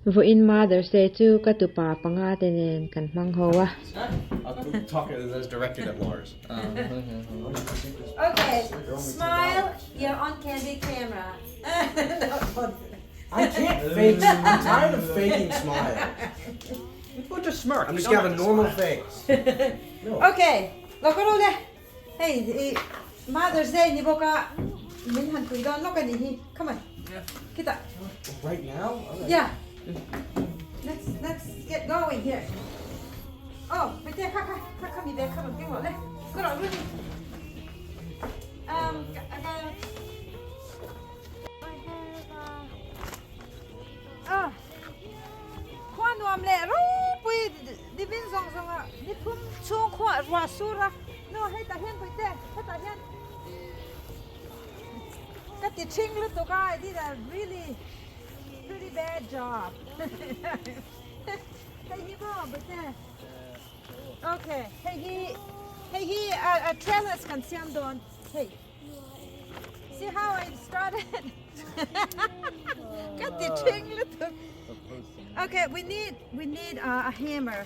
Vo in Mother's Day too, katupa pangatin kan manghawa. I'll talk as directed at Lars. Okay, smile. You're on candid camera. I can't fake. I'm tired of faking smile. People just smirk. I'm just gonna have a normal face. No. Okay, look at all that. Hey, Mother's Day, ni boka. Min han kui don look at ni. Come on. Kita. Right now? Right. Yeah. Let's get going here. Oh, right there. Come me back. Come on, come on. Go on, really. I have. Khoan nuam le ru pui divin zong zong a ni thum chung khwa wa sura no hai ta hen pui te hai ta hen ka ti ching lu to ka did a really pretty bad job. Hey he go but okay hey he a trellis kan siam don hey see how I started. Got the ching lu to. Okay, we need a hammer.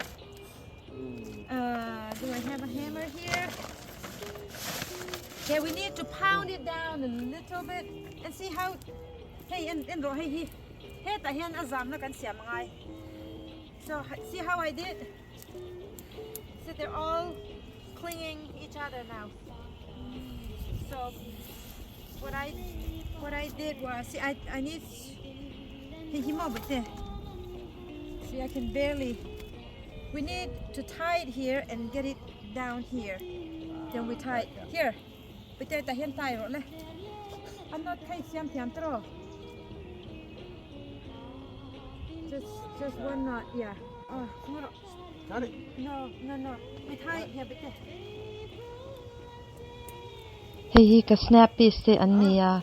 Do I have a hammer here? Okay, we need to pound it down a little bit and see how. Hey, and hey, ta hen azam na kan siam ngai. So see how I did? So they're all clinging each other now. So what I did was see I need. Hey, see, I can barely. We need to tie it here and get it down here. Then we tie it here. But there's the hand tie, right? I'm not tying siam tro. Just one knot, yeah. Oh, no. Got it. No. We tie it here, but there. Hey, ka snap piece te ania.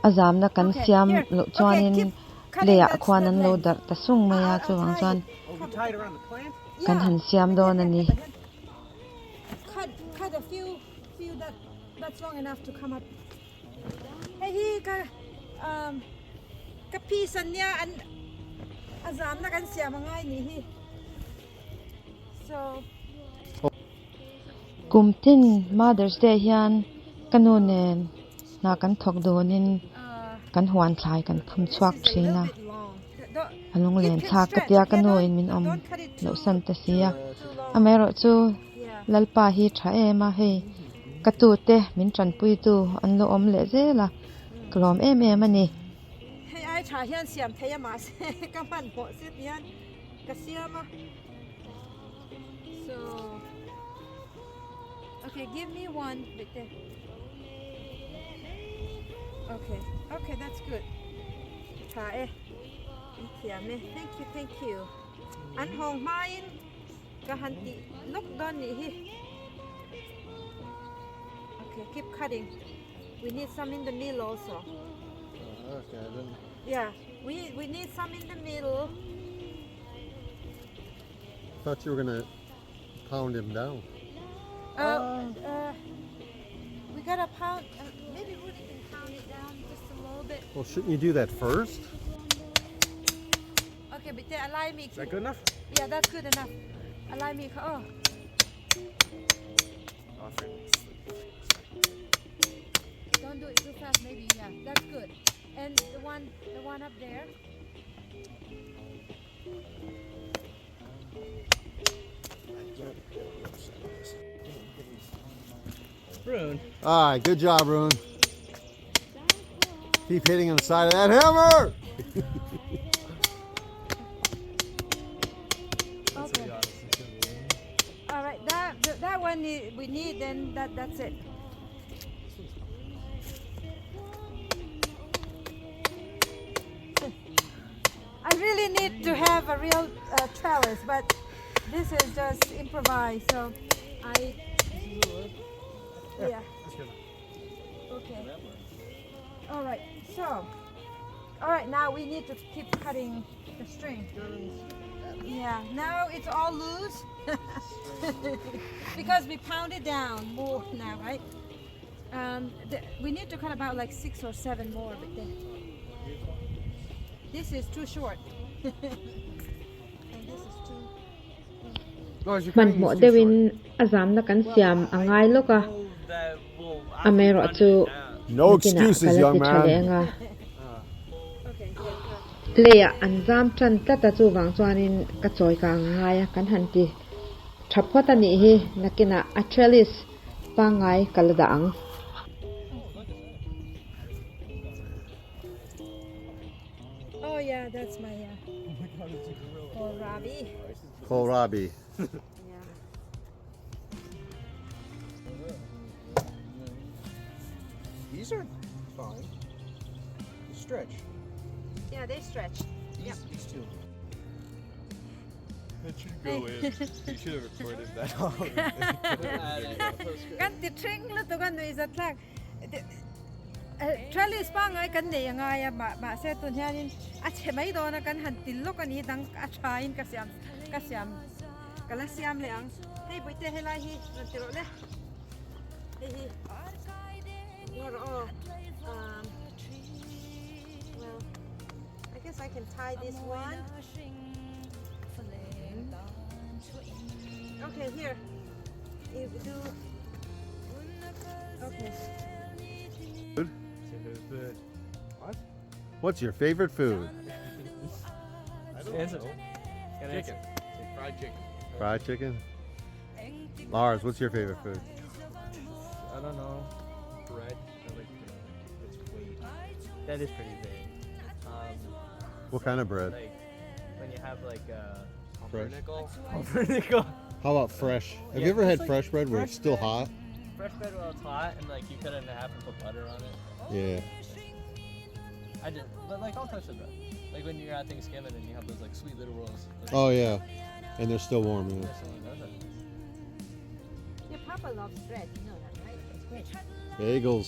Azam na kan siam lo chuanin leya khwanan lo dar ta sung maya chuwang chuan kan han siam don ani. Cut a few that's long enough to come up. Hey ka piece ania an azam na kan siam ngai ni hi. So Kumtin Mother's Day hian kanunen na kan thok donin kan huan thlai kan phum chuak thina alung len thak katia kanu in min om lo san ta sia amero chu lalpa hi tha ema he katu te min tran pui tu an lo om le zela klom em ani. Hey ai tha hian siam theya ma se ka man po se tian ka siama. So okay, give me one bit there. Okay, that's good. Thank you. An hong main kahanti look done here. Okay, keep cutting. We need some in the middle also. Okay, then. Yeah, we need some in the middle. I thought you were gonna pound him down. We gotta pound. Maybe we can pound it down just a little bit. Well, shouldn't you do that first? Okay, but then allow me. Is that good enough? Yeah, that's good enough. Allow me. Oh. Don't do it too fast. Maybe. Yeah, that's good. And the one up there. Rune. All right, good job, Rune. Keep hitting on the side of that hammer. Okay. All right, that one we need. Then that's it. I really need to have a real trellis, but this is just improvised. So yeah. Okay. All right. So, all right. Now we need to keep cutting the string. Yeah. Now it's all loose because we pounded down more now, right? We need to cut about like 6 or 7 more, but then. This is too short. And this is too. Oh, is your มัน framing เหมาะ too เดวิน short? อาจามนักกันเสียมอ่างไงลูกอ่ะ That will อเมรอจู No excuses, young man. Okay. Here. เลยอ่ะอันจามจันตัดจูวังจวนินกระจอยกลางไงกันหันตีทับพอตันนี้ฮีนักกินอัทเรลิสปังไงกระดัง Oh yeah, that's my kohlrabi. Kohlrabi. Yeah. These are fine. They stretch. Yeah, they stretch. Yep. These two. That should go in. You should have recorded that all. Kan ti tring lu tu kan du izat lak. Trellis pa ngai kan ne nga ya ba se tun hianin a chemai do na kan han til lo kan hi dang a thain ka siam kala siam le ang hei boite helai hi nan tiro le hi ngor well I guess I can tie this one. Okay, here. You do. Okay. What? What's your favorite food? Answer. Chicken. Fried chicken. Fried chicken? Lars, what's your favorite food? I don't know. Bread. I like it's way. That is pretty big. What kind of bread? Like when you have like Fresh. pumpernickel. How about fresh? Have you ever had fresh bread where it's still hot? Fresh bread while it's hot and like you cut it in half and put butter on it. Yeah. I did, but like all types of bread. Like when you're at Thanksgiving and you have those like sweet little rolls. Oh yeah. And they're still warm, yeah. There's someone who does it. Your papa loves bread, you know that, right? That's great. Bagels.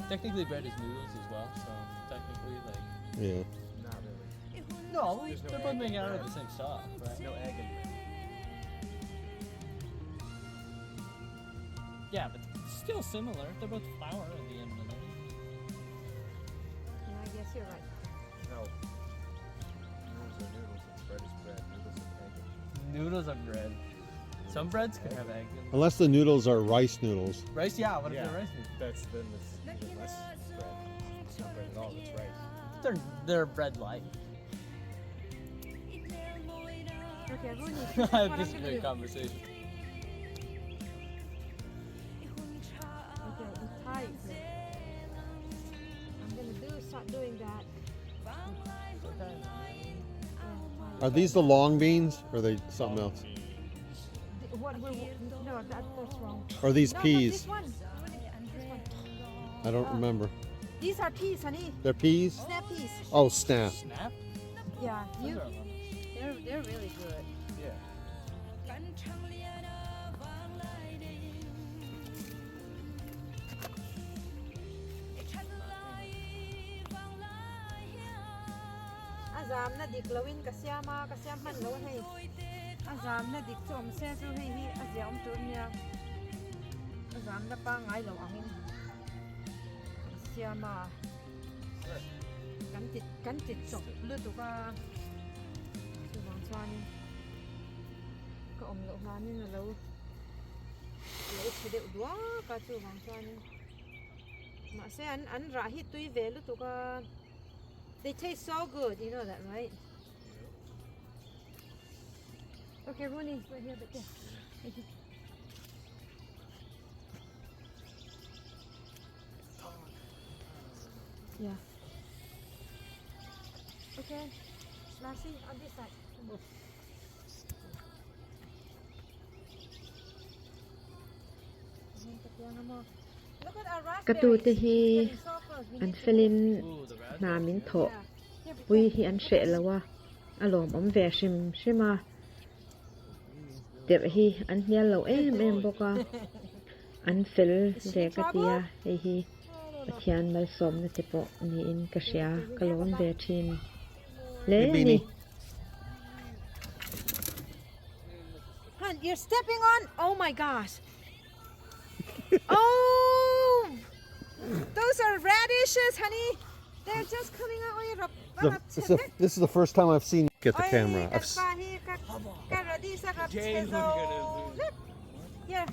Technically bread is noodles as well, so technically like Yeah. Not really. no, they're both made out of the same stuff, right? No egg in there. Yeah, but still similar. They're both flour at the end of the day. Yeah, I guess you're right. No. Noodles are noodles. And bread is bread. Noodles are egg. Noodles are bread. Some breads can have egg in them. Unless the noodles are rice noodles. Rice, yeah. What if Yeah. they're rice noodles? That's then it's even less bread. It's not bread at all. It's rice. They're bread like. Okay, Rooney. I had this great conversation. Okay, it's tight. I'm gonna start doing that. Are these the long beans or are they something else? What will no, that's wrong. Or are these No, peas? This one. This one. I don't remember. These are peas, honey. They're peas? Snap peas. Oh, snap. Snap? Yeah, Those are lovely. they're really good. Yeah. Azam na dik lawin kasyam man lo hay. Azam na dik chom se su hay hi azyam tur niya. Azam na pa ngai lo angin. Kasyama. Kan tit chok lu tu ka. Su wang chuan. Ka om lo na ni na lo. Lo chide udwa ka chu wang chuan. Ma se an ra hi tui ve lu tu ka. They taste so good, you know that, right? Okay, Rooney, right here, but there. Right here. Yeah. Okay, Lassie, on this side. Come on. Look at our กระตู raspberries. ตะฮี Getting so close. We อัน need เฟ to ลิน Ooh, the นา raspberry. มินโถ Yeah. Yeah, but วิฮีอันเฉะแล้ววะอารมณ์อมแวชิมใช่ไหมเดี๋ยวฮีอันเนี้ยเราเอ็มบอกว่าอันเฟลเด็กกะเตียไอฮีเทียนมาสมนะติปะนี่อินกะเชียกะลอนเวชินเล่นี่ Hun, you're stepping on. Oh my gosh. Oh, those are radishes, honey. They're just coming out with This is the first time I've seen you get the camera. Yeah,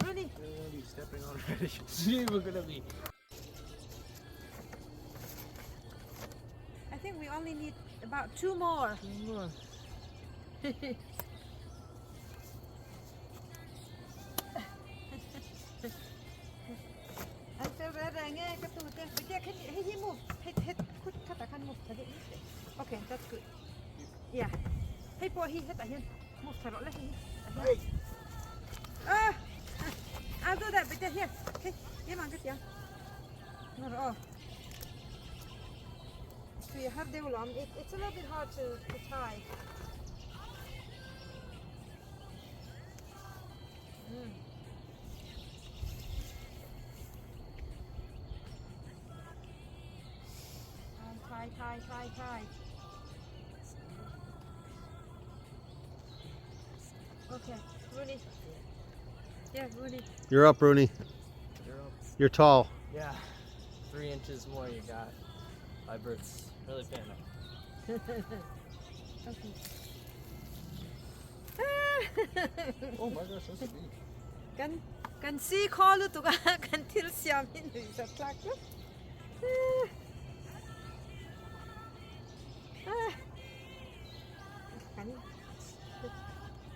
really. We're gonna be stepping on it. We're gonna be. I think we only need about 2 more. Okay, that's good. Yeah. Hey, boy, he hit again. Move, Carol. Let him. I'll do that. But here. Okay. Come on, get here. No. So you have the ulam. It's a little bit hard to tie. Tie. Okay, Rooney. Yeah, Rooney. You're up, Rooney. You're up. You're tall. Yeah. 3 inches more you got. My bird's really paying up. Okay. Oh my gosh, that's big. Can see call to can till siam in the track.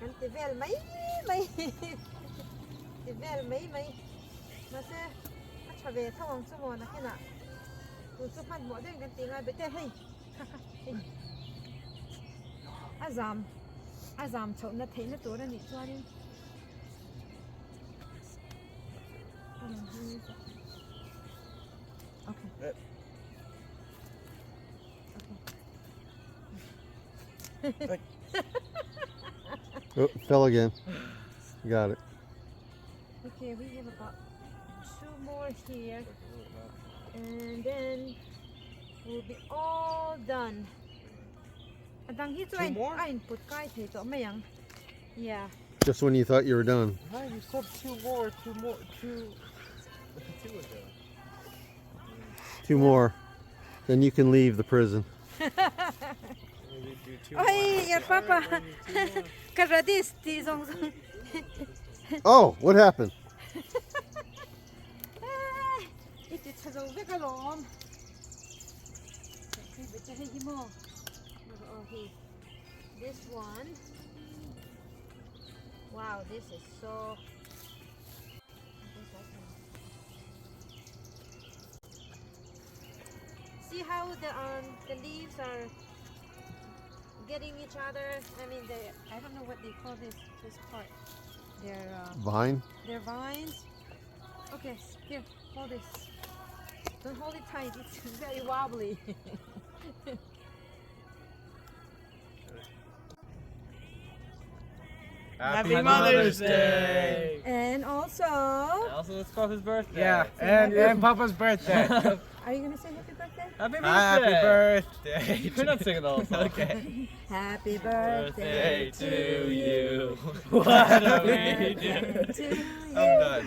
Kan tivel mấy tivel mấy mà sẽ trở về thong số một là cái nào tụi số phát mỗi đêm kan tiếng ai biết hey azam chỗ nó thấy nó tối nó nhị cho đi okay. Oh, fell again. Got it. Okay, we have about 2 more here, and then we'll be all done. Adang hito ay put kai thito mayang. Yeah. Just when you thought you were done. No, you said 2 more. 2 ago. 2 more. Then you can leave the prison. Ay, your papa. Karadis ti zong. Oh, what happened? It's a big alarm. This one. Wow, this is so. See how the leaves are getting each other. I mean, I don't know what they call this part. They're Vine? They're vines. Okay, here, hold this. Don't hold it tight. It's very wobbly. Happy Mother's Day! And also, It's Papa's birthday. Yeah, and Papa's birthday. are you gonna say happy birthday? Happy birthday! Happy birthday! We're not singing the whole song. Okay. Happy birthday to you. What a we do. to you. I'm done.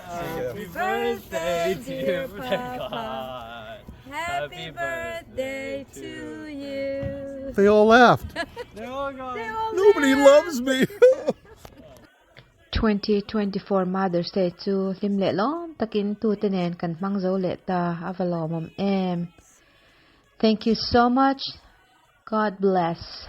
Happy birthday, dear Papa. God. Happy birthday to you. They all laughed. They're all gone. Nobody loves me. 2024 Mother's Day to Lim Le Lom takin Tuten kan mangzo le ta avalomom em. Thank you so much. God bless.